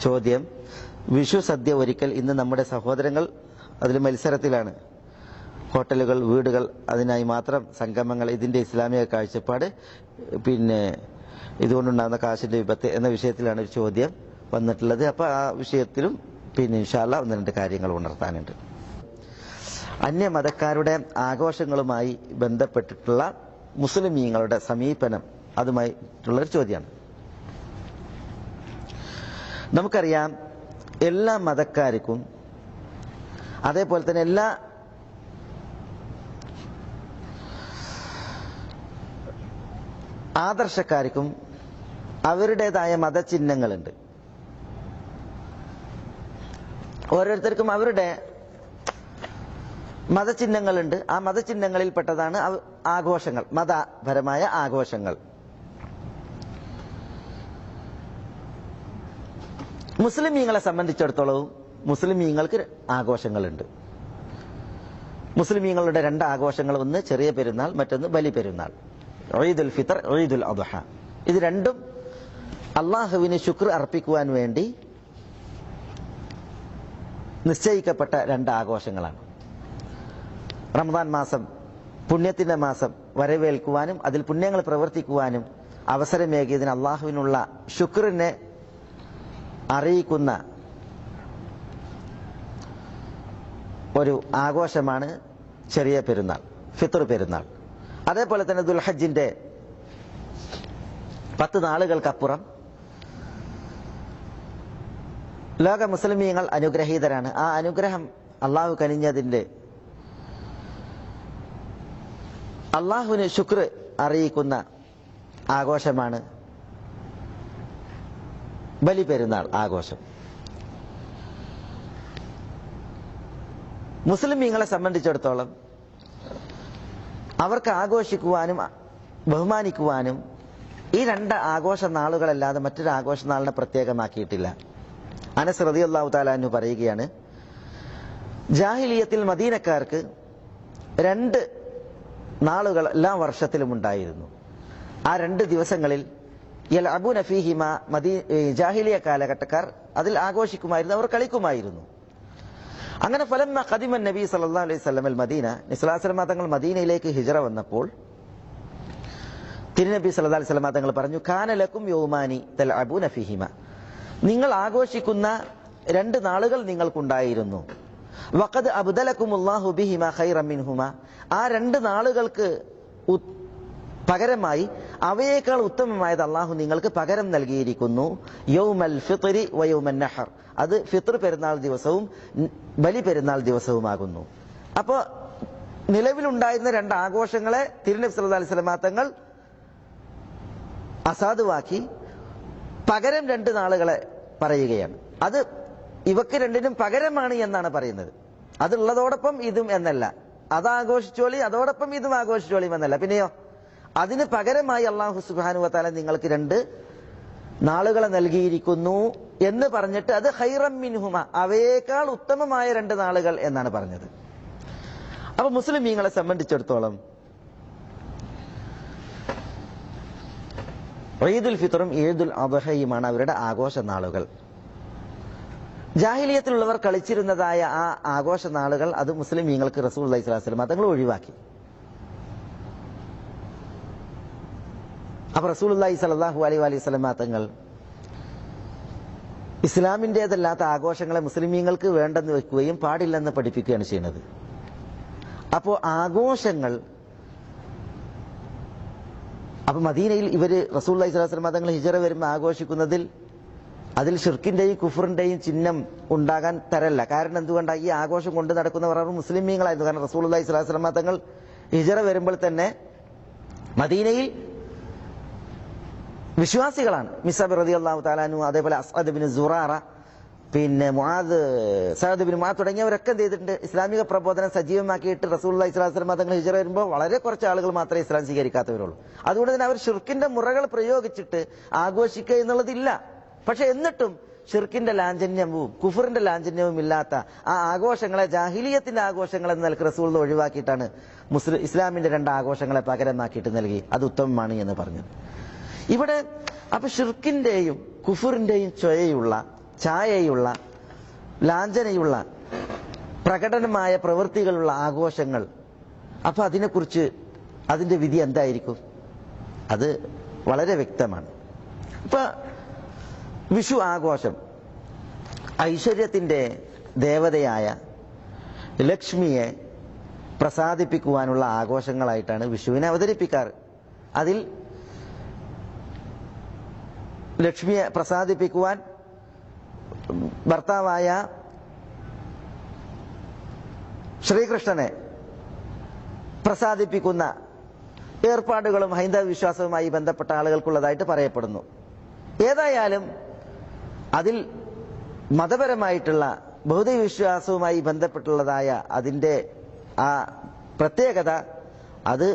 ചോദ്യം: വിഷു സദ്യ ഒരിക്കൽ ഇന്ന് നമ്മുടെ സഹോദരങ്ങൾ അതിൽ മത്സരത്തിലാണ്. ഹോട്ടലുകൾ, വീടുകൾ, അതിനായി മാത്രം സംഗമങ്ങൾ, ഇതിന്റെ ഇസ്ലാമിക കാഴ്ചപ്പാട്, പിന്നെ ഇതുകൊണ്ടുണ്ടാകുന്ന കാശിന്റെ വിപത്ത് എന്ന വിഷയത്തിലാണ് ഒരു ചോദ്യം വന്നിട്ടുള്ളത്. അപ്പോൾ ആ വിഷയത്തിലും പിന്നെ ഇൻഷാ അല്ലാഹ് ഒന്ന് രണ്ട് കാര്യങ്ങൾ ഉണർത്താനുണ്ട്. അന്യമതക്കാരുടെ ആഘോഷങ്ങളുമായി ബന്ധപ്പെട്ടിട്ടുള്ള മുസ്ലിമീങ്ങളുടെ സമീപനം, അതുമായിട്ടുള്ളൊരു ചോദ്യമാണ്. നമുക്കറിയാം, എല്ലാ മതക്കാർക്കും അതേപോലെ തന്നെ എല്ലാ ആദർശക്കാർക്കും അവരുടേതായ മതചിഹ്നങ്ങളുണ്ട്. ഓരോരുത്തർക്കും അവരുടെ മതചിഹ്നങ്ങളുണ്ട്. ആ മതചിഹ്നങ്ങളിൽപ്പെട്ടതാണ് ആഘോഷങ്ങൾ, മതപരമായ ആഘോഷങ്ങൾ. മുസ്ലിമീങ്ങളെ സംബന്ധിച്ചിടത്തോളം മുസ്ലിമീങ്ങൾക്ക് ആഘോഷങ്ങളുണ്ട്. മുസ്ലിമീങ്ങളുടെ രണ്ട് ആഘോഷങ്ങൾ, ഒന്ന് ചെറിയ പെരുന്നാൾ, മറ്റൊന്ന് ബലി പെരുന്നാൾ, ഈദുൽ ഫിത്ർ, ഈദുൽ അദ്ഹ. ഇത് രണ്ടും അള്ളാഹുവിന് ശുക്ർ അർപ്പിക്കുവാൻ വേണ്ടി നിശ്ചയിക്കപ്പെട്ട രണ്ട് ആഘോഷങ്ങളാണ്. റമദാൻ മാസം, പുണ്യത്തിന്റെ മാസം വരവേൽക്കുവാനും അതിൽ പുണ്യങ്ങൾ പ്രവർത്തിക്കുവാനും അവസരമേകിയതിന് അള്ളാഹുവിനുള്ള ശുക്റിനെ അറിയിക്കുന്ന ഒരു ആഘോഷമാണ് ചെറിയ പെരുന്നാൾ, ഫിത്ർ പെരുന്നാൾ. അതേപോലെ തന്നെ ദുൽഹജ്ജിന്റെ 10 നാളുകൾക്കപ്പുറം ലോക മുസ്ലിമീങ്ങൾ അനുഗ്രഹീതരാണ്. ആ അനുഗ്രഹം അള്ളാഹു കനിഞ്ഞതിന്റെ അള്ളാഹുവിന് ശുക്ർ അറിയിക്കുന്ന ആഘോഷമാണ് ബലി പെരുന്നാൾ ആഘോഷം. മുസ്ലിമീങ്ങളെ സംബന്ധിച്ചിടത്തോളം അവർക്ക് ആഘോഷിക്കുവാനും ബഹുമാനിക്കുവാനും ഈ രണ്ട് ആഘോഷ നാളുകളല്ലാതെ മറ്റൊരു ആഘോഷ നാളിനെ പ്രത്യേകമാക്കിയിട്ടില്ല. അനസ് റളിയല്ലാഹു തആല അൻഹു പറയുകയാണ്, ജാഹിലിയത്തിൽ മദീനക്കാർക്ക് 2 നാളുകൾ എല്ലാ വർഷത്തിലും ഉണ്ടായിരുന്നു. ആ 2 ദിവസങ്ങളിൽ യൽഅബൂന ഫീഹിമ, ജാഹിലിയ കാലഘട്ടക്കാർ അതിൽ ആഘോഷിക്കുമായിരുന്നു, അവർ കളിക്കുമായിരുന്നു. അങ്ങനെ ഫലമ്മ ഖദിമ നബി സല്ലല്ലാഹു അലൈഹി വസല്ലം അൽ മദീന, നബി സല്ലല്ലാഹു അലൈഹി വസല്ലം തങ്ങൾ മദീനയിലേക്ക് ഹിജ്റ വന്നപ്പോൾ തിരുനബി സല്ലല്ലാഹു അലൈഹി വസല്ലം തങ്ങൾ പറഞ്ഞു, കാന ലക്കും യൗമാനി തൽഅബൂന ഫീഹിമ, നിങ്ങൾ ആഘോഷിക്കുന്ന 2 നാളുകൾ നിങ്ങൾക്കുണ്ടായിരുന്നു. വഖദ് അബ്ദലകുമുല്ലാഹു ബിഹിമ ഖൈറൻ മിൻഹുമ, ആ 2 നാളുകൾക്ക് പകരമായി അവയേക്കാൾ ഉത്തമമായത് അള്ളാഹു നിങ്ങൾക്ക് പകരം നൽകിയിരിക്കുന്നു. യൗമൽ ഫിത്രി വ യൗമൻ നഹർ, അത് ഫിത്ർ പെരുന്നാൾ ദിവസവും ബലി പെരുന്നാൾ ദിവസവുമാകുന്നു. അപ്പോൾ നിലവിലുണ്ടായിരുന്ന 2 ആഘോഷങ്ങളെ തിരുനബി സല്ലല്ലാഹു അലൈഹി വസല്ലം തങ്ങൾ അസാധുവാക്കി പകരം 2 നാളുകളെ പറയുകയാണ്. അത് ഇവക്ക് രണ്ടിനും പകരമാണ് എന്നാണ് പറയുന്നത്. അതുള്ളതോടൊപ്പം ഇതും എന്നല്ല, അത് ആഘോഷിച്ചോളി അതോടൊപ്പം ഇതും ആഘോഷിച്ചോളിയും എന്നല്ല. പിന്നെയോ അതിന് പകരമായി അല്ലാഹു സുബ്ഹാനഹു വ തആല നിങ്ങൾക്ക് 2 നാളുകളെ നൽകിയിരിക്കുന്നു എന്ന് പറഞ്ഞിട്ട് അത് ഖൈറൻ മിൻഹുമ, അവയേക്കാൾ ഉത്തമമായ 2 നാളുകൾ എന്നാണ് പറഞ്ഞത്. അപ്പൊ മുസ്ലിമീങ്ങളെ സംബന്ധിച്ചിടത്തോളം ഈദുൽ ഫിത്റും ഈദുൽ അദ്ഹയുമാണ് അവരുടെ ആഘോഷ നാളുകൾ. ജാഹിലിയത്തിലുള്ളവർ കളിച്ചിരുന്നതായ ആ ആഘോഷ നാളുകൾ അത് മുസ്ലിമീങ്ങൾക്ക് റസൂലുള്ളാഹി സ്വല്ലല്ലാഹു അലൈഹി വസല്ലം തങ്ങൾ ഒഴിവാക്കി. അപ്പൊ റസൂലുള്ളാഹി സ്വല്ലല്ലാഹു അലൈഹി വസല്ലം തങ്ങൾ ഇസ്ലാമിൻ്റെതല്ലാത്ത ആഘോഷങ്ങളെ മുസ്ലിമീങ്ങൾക്ക് വേണ്ടെന്ന് വെക്കുകയും പാടില്ലെന്ന് പഠിപ്പിക്കുകയാണ് ചെയ്യുന്നത്. അപ്പോൾ ആഘോഷങ്ങൾ, അപ്പൊ മദീനയിൽ ഇവര് റസൂലുള്ളാഹി സ്വല്ലല്ലാഹു അലൈഹി വസല്ലം തങ്ങൾ ഹിജ്റ വരുമ്പോൾ ആഘോഷിക്കുന്നതിൽ അതിൽ ഷിർക്കിന്റെയും കുഫറിന്റെയും ചിഹ്നം ഉണ്ടാകാൻ തരല്ല. കാരണം എന്തുകൊണ്ടാണ് ഈ ആഘോഷം കൊണ്ട് നടക്കുന്നവർ മുസ്ലിമീങ്ങളായിരുന്നു. കാരണം റസൂലുള്ളാഹി സ്വല്ലല്ലാഹു അലൈഹി വസല്ലം തങ്ങൾ ഹിജ്റ വരുമ്പോൾ തന്നെ മദീനയിൽ വിശ്വാസികളാണ്. മിസ്അബ് റളിയല്ലാഹു തആല അൻഹു, അതേപോലെ അസ്അദ് ഇബ്നു സുറാറ, പിന്നെ മുആദ്, സഅദ് ഇബ്നു മുആദ് തുടങ്ങിയവരൊക്കെ എന്ത് ചെയ്തിട്ടുണ്ട്, ഇസ്ലാമിക പ്രബോധനം സജീവമാക്കിയിട്ട് റസൂലുള്ളാഹി സ്വല്ലല്ലാഹു അലൈഹി വസല്ലം തങ്ങൾ ഹിജ്റ വരുമ്പോൾ വളരെ കുറച്ച് ആളുകൾ മാത്രമേ ഇസ്ലാം സ്വീകരിക്കാത്തവരുള്ളൂ. അതുകൊണ്ട് തന്നെ അവർ ഷിർക്കിന്റെ മുറകൾ പ്രയോഗിച്ചിട്ട് ആഘോഷിക്കുക എന്നുള്ളതില്ല. പക്ഷെ എന്നിട്ടും ഷിർക്കിന്റെ ലാഞ്ചന്യവും കുഫറിന്റെ ലാഞ്ചന്യവും ഇല്ലാത്ത ആ ആഘോഷങ്ങളെ ജാഹിലിയത്തിന്റെ ആഘോഷങ്ങൾ എന്ന നിലക്ക് റസൂൽ ഒഴിവാക്കിയിട്ടാണ് ഇസ്ലാമിന്റെ 2 ആഘോഷങ്ങളെ പകരമാക്കിയിട്ട് നൽകി അത് ഉത്തമമാണ് എന്ന് പറഞ്ഞത്. ഇവിടെ അപ്പൊ ഷിർക്കിന്റെയും കുഫറിന്റെയും ചൊയയുള്ള ഛായയുള്ള, ലാഞ്ചനയുള്ള, പ്രകടനമായ പ്രവൃത്തികളുള്ള ആഘോഷങ്ങൾ, അപ്പൊ അതിനെക്കുറിച്ച് അതിന്റെ വിധി എന്തായിരിക്കും? അത് വളരെ വ്യക്തമാണ്. ഇപ്പൊ വിഷു ആഘോഷം ഐശ്വര്യത്തിന്റെ ദേവതയായ ലക്ഷ്മിയെ പ്രസാദിപ്പിക്കുവാനുള്ള ആഘോഷങ്ങളായിട്ടാണ് വിഷുവിനെ അവതരിപ്പിക്കാറ്. അതിൽ ലക്ഷ്മിയെ പ്രസാദിപ്പിക്കുവാൻ ഭർത്താവായ ശ്രീകൃഷ്ണനെ പ്രസാദിപ്പിക്കുന്ന ഏർപ്പാടുകളും ഹൈന്ദവ വിശ്വാസവുമായി ബന്ധപ്പെട്ട ആളുകൾക്കുള്ളതായിട്ട് പറയപ്പെടുന്നു. ഏതായാലും അതിൽ മതപരമായിട്ടുള്ള ബൗദ്ധ വിശ്വാസവുമായി ബന്ധപ്പെട്ടുള്ളതായ അതിന്റെ ആ പ്രത്യേകത അത്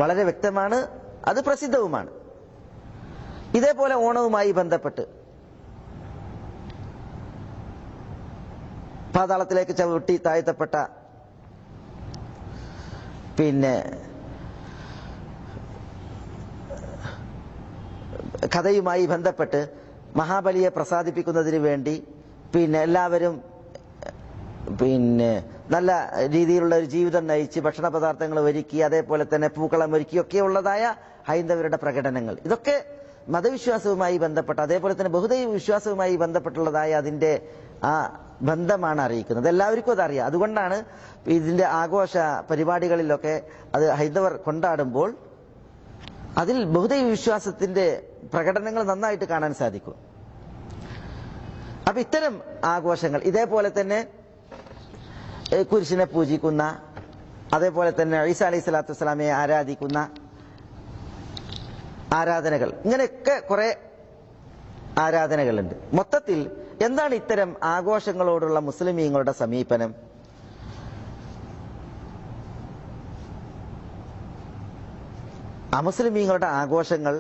വളരെ വ്യക്തമാണ്, അത് പ്രസിദ്ധവുമാണ്. ഇതേപോലെ ഓണവുമായി ബന്ധപ്പെട്ട് പാതാളത്തിലേക്ക് ചവിട്ടി താഴ്ത്തപ്പെട്ട കഥയുമായി ബന്ധപ്പെട്ട് മഹാബലിയെ പ്രസാദിപ്പിക്കുന്നതിന് വേണ്ടി എല്ലാവരും നല്ല രീതിയിലുള്ള ഒരു ജീവിതം നയിച്ച് ഭക്ഷണ പദാർത്ഥങ്ങൾ ഒരുക്കി, അതേപോലെ തന്നെ പൂക്കളം ഒരുക്കിയൊക്കെ ഉള്ളതായ ഹൈന്ദവരുടെ പ്രകടനങ്ങൾ, ഇതൊക്കെ മതവിശ്വാസവുമായി ബന്ധപ്പെട്ട, അതേപോലെ തന്നെ ബഹുദൈവ വിശ്വാസവുമായി ബന്ധപ്പെട്ടുള്ളതായ അതിന്റെ ആ ബന്ധമാണ് അറിയിക്കുന്നത്. എല്ലാവർക്കും അതറിയാം. അതുകൊണ്ടാണ് ഇതിന്റെ ആഘോഷ പരിപാടികളിലൊക്കെ അത് ഹൈന്ദവർ കൊണ്ടാടുമ്പോൾ അതിൽ ബഹുദൈവ വിശ്വാസത്തിന്റെ പ്രകടനങ്ങൾ നന്നായിട്ട് കാണാൻ സാധിക്കും. അപ്പൊ ഇത്തരം ആഘോഷങ്ങൾ, ഇതേപോലെ തന്നെ കുരിശിനെ പൂജിക്കുന്ന, അതേപോലെ തന്നെ ഈസാ അലൈഹി സ്വലാത്തു വസ്സലാമയെ ആരാധിക്കുന്ന ആരാധനകൾ, ഇങ്ങനെയൊക്കെ കുറെ ആരാധനകളുണ്ട്. മൊത്തത്തിൽ എന്താണ് ഇത്തരം ആഘോഷങ്ങളോടുള്ള മുസ്ലിമീങ്ങളുടെ സമീപനം? അമുസ്ലിമീങ്ങളുടെ ആഘോഷങ്ങൾ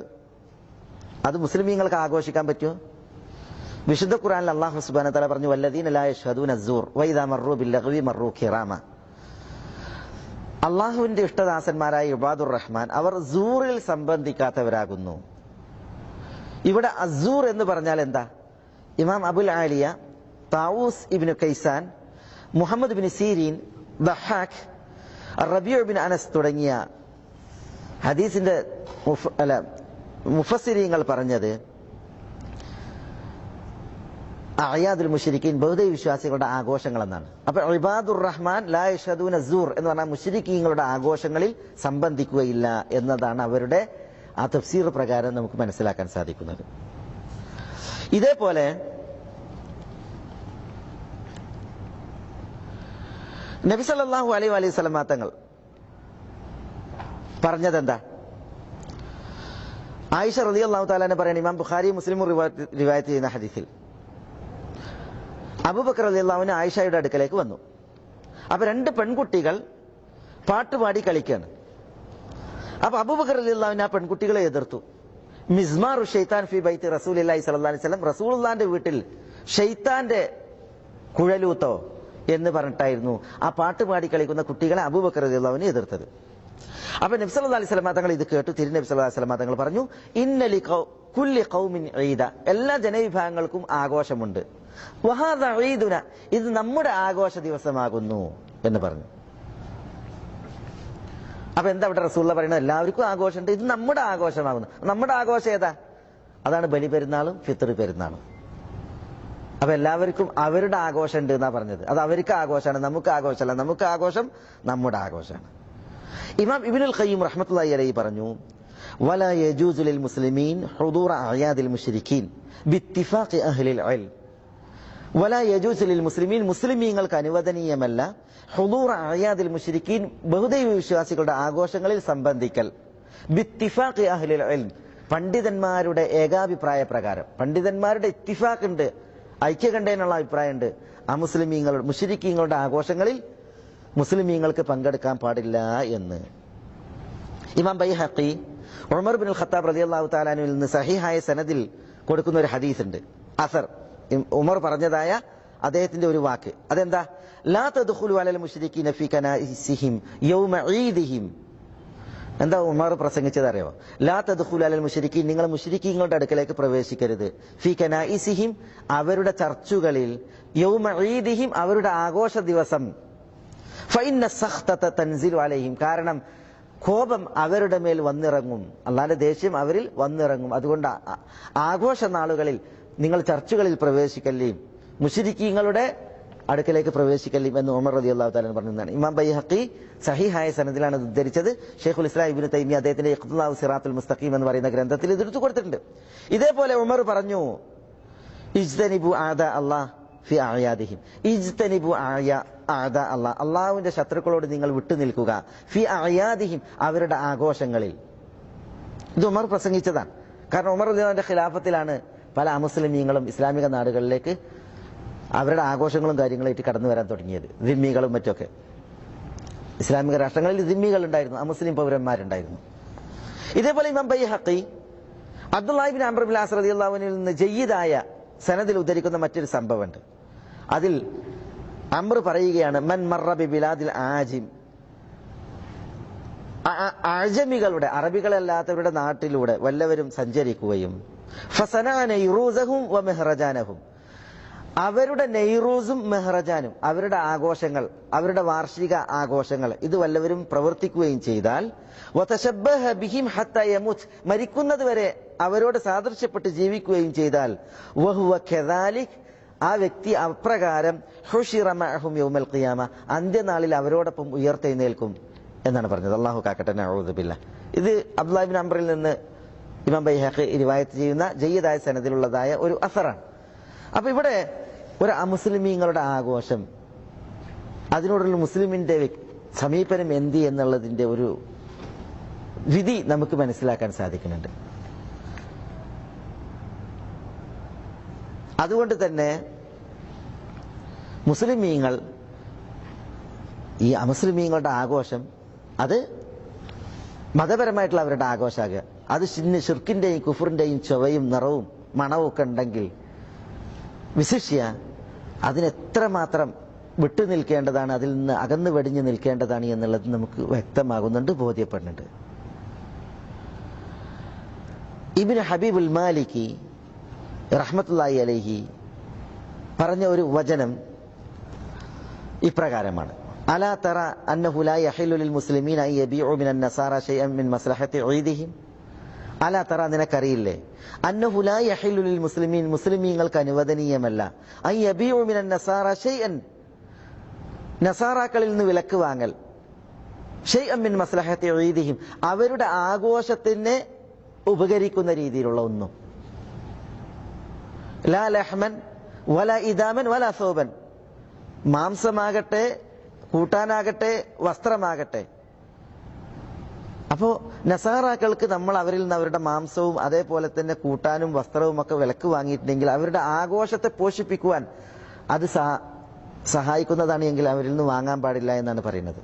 അത് മുസ്ലിമീങ്ങൾക്ക് ആഘോഷിക്കാൻ പറ്റുമോ? വിശുദ്ധ ഖുർആനിൽ അല്ലാഹു സുബ്ഹാനഹു വ തആല പറഞ്ഞു, വല്ലദീന ലാ യശ്ഹദൂന അസ്സൂർ വഇദാ മർറൂ ബില്ലഗ്വി മർറൂ കിറാമ. അള്ളാഹുവിന്റെ ഇഷ്ടദാസന്മാരായ ഇബാദുർ റഹ്മാൻ അവർ സൂറിൽ സംബന്ധിക്കാത്തവരാകുന്നു. ഇവിടെ അസൂർ എന്ന് പറഞ്ഞാൽ എന്താ? ഇമാം അബുൽ ആലിയ, താവൂസ് ഇബ്നു കൈസാൻ, മുഹമ്മദ് ബിൻ സീരീൻ, ദഹാഖ്, റബീഉ ബിൻ അനസ് തുടങ്ങിയ ഹദീസിന്റെ മുഫസ്സിരീങ്ങൾ പറഞ്ഞത് അഅയാദുൽ മുശ്രിക്കീൻ, ബഹുദൈവ വിശ്വാസികളുടെ ആഘോഷങ്ങൾ എന്നാണ്. അപ്പൊ ഇബാദുർ റഹ്മാൻ ലാ യശ്ഹദൂന അസ്സൂർ എന്ന് പറഞ്ഞാൽ മുശ്രിക്കീങ്ങളുടെ ആഘോഷങ്ങളിൽ സംബന്ധിക്കുകയില്ല എന്നതാണ് അവരുടെ ആ തഫ്സീർ പ്രകാരം നമുക്ക് മനസ്സിലാക്കാൻ സാധിക്കുന്നത്. ഇതേപോലെ നബി സല്ലല്ലാഹു അലൈഹി വസല്ലം തങ്ങൾ പറഞ്ഞതെന്താ? ആയിഷ റളിയല്ലാഹു തആല അൻഹ പറയുന്ന, ഇമാം ബുഖാരി മുസ്ലിമും റിവായത്ത് ചെയ്യുന്ന ഹദീസിൽ, അബൂബക്കർ റളിയല്ലാഹു അൻഹു ആയിഷയുടെ അടുക്കലേക്ക് വന്നു. അപ്പൊ രണ്ട് പെൺകുട്ടികൾ പാട്ടുപാടി കളിക്കാണ്. അപ്പൊ അബൂബക്കർ റളിയല്ലാഹു അൻഹു ആ പെൺകുട്ടികളെ എതിർത്തു. മിസ്മാറു ഷൈത്താൻ ഫി ബൈത്തി റസൂലില്ലാഹി സ്വല്ലല്ലാഹു അലൈഹി വസല്ലം, റസൂലുള്ളാഹിന്റെ വീട്ടിൽ ഷൈത്താന്റെ കുഴലൂത്തോ എന്ന് പറഞ്ഞിട്ടായിരുന്നു ആ പാട്ടുപാടി കളിക്കുന്ന കുട്ടികളെ അബൂബക്കർ റളിയല്ലാഹു അൻഹു എതിർത്തത്. അപ്പൊ നബി സല്ലല്ലാഹു അലൈഹി വസല്ലം തങ്ങൾ ഇത് കേട്ടു. തിരുനബി സല്ലല്ലാഹു അലൈഹി വസല്ലം തങ്ങൾ പറഞ്ഞു, ഇന്നലി കുല്ലി ഖൗമിൻ ഈദ, എല്ലാ ജനവിഭാഗങ്ങൾക്കും ആഘോഷമുണ്ട്. വഹാദ ഈദുന, ഇത് നമ്മുടെ ആഘോഷ ദിവസമാകുന്നു എന്ന് പറഞ്ഞു. അപ്പൊ എന്താ ഇവിടെ റസൂലുള്ള പറയുന്നത്? എല്ലാവർക്കും ആഘോഷമുണ്ട്, ഇത് നമ്മുടെ ആഘോഷമാകുന്നു. നമ്മുടെ ആഘോഷം ഏതാ? അതാണ് ബലി പെരുന്നാളും ഫിത്ർ പെരുന്നാളും. അപ്പൊ എല്ലാവർക്കും അവരുടെ ആഘോഷം ഉണ്ട് എന്നാ പറഞ്ഞത്. അത് അവർക്ക് ആഘോഷമാണ്, നമുക്ക് ആഘോഷമല്ല. നമുക്ക് ആഘോഷം നമ്മുടെ ആഘോഷമാണ്. ഇമാം ഇബ്നുൽ ഖയ്യിം റഹ്മത്തുള്ളാഹി അലൈഹി പറഞ്ഞു, വലാ യജൂസു ലിൽ മുസ്ലിമീൻ ഹുദൂറ അഅയാദിൽ മുശ്രിക്കീൻ ബിത്തിഫാഖി അഹ്ലിൽ ഇൽം. വലാ യജൂസു ലിൽ മുസ്ലിമീൻ, മുസ്ലിമീങ്ങൾക്ക് അനുവദനീയമല്ല ഹുദൂറ അഅയാദിൽ മുശ്രിക്കീൻ, ബഹുദൈവ വിശ്വാസികളുടെ ആഘോഷങ്ങളിൽ സംബന്ധിക്കൽ, ബിത്തിഫാഖി അഹ്ലിൽ ഇൽം, പണ്ഡിതന്മാരുടെ ഏകാഭിപ്രായ പ്രകാരം. പണ്ഡിതന്മാരുടെ ഇത്തിഫാഖ് ഉണ്ട്, ഐക്യകണ്ഠേനുള്ള അഭിപ്രായമുണ്ട്. അമുസ്ലിമീങ്ങളുടെ മുശ്രിക്കീങ്ങളുടെ ആഘോഷങ്ങളിൽ മുസ്ലിമീങ്ങൾക്ക് പങ്കെടുക്കാൻ പാടില്ല എന്ന്. ഇമാം ബൈഹഖി ഉമർ ബിൻ ഖത്താബ് റളിയല്ലാഹു തആല അൻഹുവിൽ നിന്ന് സഹീഹായ സനദിൽ കൊടുക്കുന്ന ഒരു ഹദീസ് ഉണ്ട്, അസർ. ഉമർ പറഞ്ഞതായ അദ്ദേഹത്തിന്റെ ഒരു വാക്ക്, അതെന്താ? ലാ തദ്ഖുലു അലൽ മുശ്രിക്കീന ഫീ കനാഇസിഹിം യൗമ ഈദിഹിം എന്താ ഉമർ പ്രസംഗിച്ചത് അറിയോ? ലാ തദ്ഖുലു അലൽ മുശ്രിക്കീൻ, നിങ്ങൾ മുശ്രിക്കീങ്ങളുടെ അടുക്കലേക്ക് പ്രവേശിക്കരുത്. ഫീ കനായിസിഹിം, അവരുടെ ചർച്ചുകളിൽ, യൗമ ഈദിഹിം, അവരുടെ ആഘോഷ ദിവസം, ഫഇന്ന സഖ്തത തൻസിലു അലൈഹിം, കാരണം കോപം അവരുടെ മേൽ വന്നിറങ്ങും, അല്ലാഹുവിന്റെ ദേഷ്യം അവരിൽ വന്നിറങ്ങും. അതുകൊണ്ട് ആഘോഷ നാളുകളിൽ നിങ്ങൾ ചർച്ചുകളിൽ പ്രവേശിക്കല്ലേയും മുശ്രിക്കീങ്ങളുടെ അടുക്കലേക്ക് പ്രവേശിക്കല്ലേയും എന്ന് ഉമർ റളിയല്ലാഹു തആല പറഞ്ഞതാണ്. ഇമാം ബൈഹഖി സഹീഹായ സനദിലാണ് ഇത് ഉദ്ധരിച്ചത്. ഷെയ്ഖുൽ ഇസ്ലാം ഇബ്നു തൈമിയ്യ അദ്ദേഹത്തിന്റെ ഇഖ്തിദാഉ സിറാത്തുൽ മുസ്തഖീം എന്ന് പറയുന്ന ഗ്രന്ഥത്തിൽ ഇത് എടുത്തു കൊടുത്തിട്ടുണ്ട്. ഇതേപോലെ ഉമർ പറഞ്ഞു, ഇജ്തനിബു ആദാ അല്ലാഹ് ഫി അഅയാദിഹിം, ഇജ്തനിബു ആദാ അല്ലാഹ്, അല്ലാഹുവിന്റെ ശത്രുക്കളോട് നിങ്ങൾ വിട്ടുനിൽക്കുക, ഫി അഅയാദിഹിം, അവരുടെ ആഘോഷങ്ങളിൽ. ഇത് ഉമർ പ്രസംഗിച്ചതാണ്. കാരണം ഉമർ റളിയല്ലാഹുവിന്റെ ഖിലാഫത്തിലാണ് പല അമുസ്ലിമീങ്ങളും ഇസ്ലാമിക നാടുകളിലേക്ക് അവരുടെ ആഘോഷങ്ങളും കാര്യങ്ങളായിട്ട് കടന്നു വരാൻ തുടങ്ങിയത്. ദിമ്മികളും മറ്റൊക്കെ ഇസ്ലാമിക രാഷ്ട്രങ്ങളിൽ ദിമ്മികൾ ഉണ്ടായിരുന്നു, അമുസ്ലിം പൗരന്മാരുണ്ടായിരുന്നു. ഇതേപോലെ ഇമാം ബൈഹഖി അബ്ദുല്ലാഹി ഇബ്നു അംർ ഇബ്നു അസ് റളിയല്ലാഹു അൻഹുവിൽ നിന്ന് ജയ്യിദായ സനദിൽ ഉദ്ധരിക്കുന്ന മറ്റൊരു സംഭവമുണ്ട്. അതിൽ അംർ പറയുകയാണ്, മൻ മർറ ബി ബിലാദിൽ ആജിം, അഅജമികളുടെ, അറബികളല്ലാത്തവരുടെ നാട്ടിലൂടെ വല്ലവരും സഞ്ചരിക്കുകയും, ഫസനഅ നൈറൂസഹും വ മെഹ്റജാനഹും, അവരുടെ നെയ്റൂസും മെഹ്റജാനും, അവരുടെ ആഘോഷങ്ങൾ, അവരുടെ വാർഷിക ആഘോഷങ്ങൾ, ഇത് വല്ലവരും പ്രവർത്തിക്കുകയും ചെയ്താൽ, വതശബ്ബഹ ബിഹിം ഹത്താ യമൂത്ത്, മരിക്കുന്നത് വരെ അവരോട് സാദൃശ്യപ്പെട്ട് ജീവിക്കുകയും ചെയ്താൽ, വഹുവ കദാലിക്, ആ വ്യക്തി അപ്രകാരം, ഹുശിറ മഅഹും യൗമൽ ഖിയാമ, അന്ത്യനാളിൽ അവരോടൊപ്പം ഉയർത്തെഴുന്നേൽക്കും എന്നാണ് പറഞ്ഞത്. അല്ലാഹു കാക്കട്ടെ, നഊദു ബില്ലാഹ്. ഇത് അബ്ദുല്ലാഹി ഇബ്നു അംറിൽ നിന്ന് ഇമാം ബൈഹഖി റിവായത്ത് ചെയ്യുന്ന ജയ്യിദായ സനദിലുള്ളതായ ഒരു അസറാണ്. അപ്പൊ ഇവിടെ ഒരു അമുസ്ലിമീങ്ങളുടെ ആഘോഷം, അതിനോടുള്ള മുസ്ലിമിന്റെ സമീപനം എന്ത് എന്നുള്ളതിന്റെ ഒരു വിധി നമുക്ക് മനസ്സിലാക്കാൻ സാധിക്കുന്നുണ്ട്. അതുകൊണ്ട് തന്നെ മുസ്ലിമീങ്ങൾ, ഈ അമുസ്ലിമീങ്ങളുടെ ആഘോഷം അത് മതപരമായിട്ടുള്ള അവരുടെ ആഘോഷമാകുക, അത് ശിർക്കിന്റെയും കുഫറിന്റെയും ചൊവയും നിറവും മണവും ഒക്കെ ഉണ്ടെങ്കിൽ വിശിഷ്യ അതിനെത്രമാത്രം വിട്ടുനിൽക്കേണ്ടതാണ്, അതിൽ നിന്ന് അകന്നു വെടിഞ്ഞു നിൽക്കേണ്ടതാണ് എന്നുള്ളത് നമുക്ക് വ്യക്തമാകുന്നുണ്ട്, ബോധ്യപ്പെടുന്നുണ്ട്. ഇബ്നു ഹബീബുൽ മാലിക്കി റഹ്മത്തുള്ളാഹി അലൈഹി പറഞ്ഞ ഒരു വചനം ഇപ്രകാരമാണ്: അലാ തറ അന്നഹു ലാ യഹില്ലു ലിൽ മുസ്ലിമീന അൻ യബീഉ മിനൻ നസാറ ശൈഅൻ മിൻ മസ്ലഹത്തി ഈദിഹിം. അലാ തറ, നിനക്കറിയില്ലേ, അന്നഹു ലാ യഹില്ലു ലിൽ മുസ്ലിമീൻ, മുസ്ലിമീങ്ങൾക്ക് അനുവദനീയമല്ല, അൻ യബീഉ മിനൻ നസാറ ശൈഅൻ, നസാറാക്കളിൽ നിന്ന് വിലക്ക് വാങ്ങൽ, ശൈഅൻ മിൻ മസ്ലഹത്തി ഈദിഹിം, അവരുടെ ആഘോഷത്തിന് ഉപകരിക്കുന്ന രീതിയിലുള്ള ഒന്നും, ലാ ലഹ്മൻ വലാ ഇദാമൻ വലാ സൗബൻ, മാംസമാകട്ടെ, കൂട്ടാനാകട്ടെ, വസ്ത്രമാകട്ടെ. അപ്പോ നസാറാക്കൾക്ക് നമ്മൾ അവരിൽ നിന്ന് അവരുടെ മാംസവും അതേപോലെ തന്നെ കൂട്ടാനും വസ്ത്രവും ഒക്കെ വിലക്ക് വാങ്ങിയിട്ടുണ്ടെങ്കിൽ അവരുടെ ആഘോഷത്തെ പോഷിപ്പിക്കുവാൻ അത് സഹായിക്കുന്നതാണ് എങ്കിൽ അവരിൽ നിന്ന് വാങ്ങാൻ പാടില്ല എന്നാണ് പറയുന്നത്.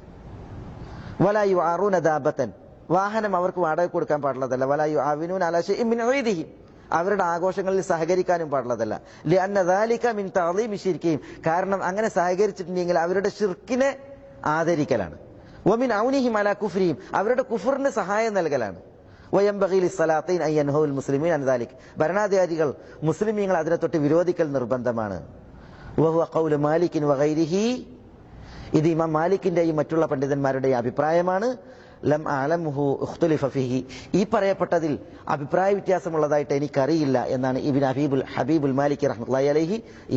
വലാ യുആറൂന ദാബത്തൻ, വാഹനം അവർക്ക് വാടക കൊടുക്കാൻ പാടുള്ളതല്ല. വലാ യുആവിനൂന അലാ ശൈഇൻ മിൻ ഈദിഹിം, അവരുടെ ആഘോഷങ്ങളിൽ സഹകരിക്കാനും പാടുള്ളതല്ല. ലിഅന്ന ദാലിക മിൻ തഅളീമി ശിർക്കിഹിം, കാരണം അങ്ങനെ സഹകരിച്ചിട്ടുണ്ടെങ്കിൽ അവരുടെ ശിർക്കിനെ ആദരിക്കലാണ്. വമിൻ ഔനിഹിം അലാ കുഫ്രിഹിം, അവരുടെ കുഫറിന് സഹായം നൽകലാണ്. വയംബഗി ലിസ്സലാത്തീൻ അൻ യൻഹൗൽ മുസ്ലിമീൻ അൻ ദാലിക്, ഭരണാധികാരികൾ മുസ്ലിമീങ്ങൾ അതിനെ തൊട്ട് വിരോധിക്കൽ നിർബന്ധമാണ്. വഹുവ ഖൗലു മാലികിൻ വഗൈരിഹി, ഇത് ഇമാം മാലിക്കിന്റെയും മറ്റുള്ള പണ്ഡിതന്മാരുടെയും അഭിപ്രായമാണ്. ലം അഅലമുഹു ഇഖ്തുലിഫ ഫീഹി, ഈ പറയപ്പെട്ടതിൽ അഭിപ്രായ വ്യത്യാസമുള്ളതായിട്ട് എനിക്കറിയില്ല എന്നാണ് ഇബ്നു ഹബീബുൽ മാലിക്കി റഹ്മത്തുള്ളാഹി അലൈഹി ഈ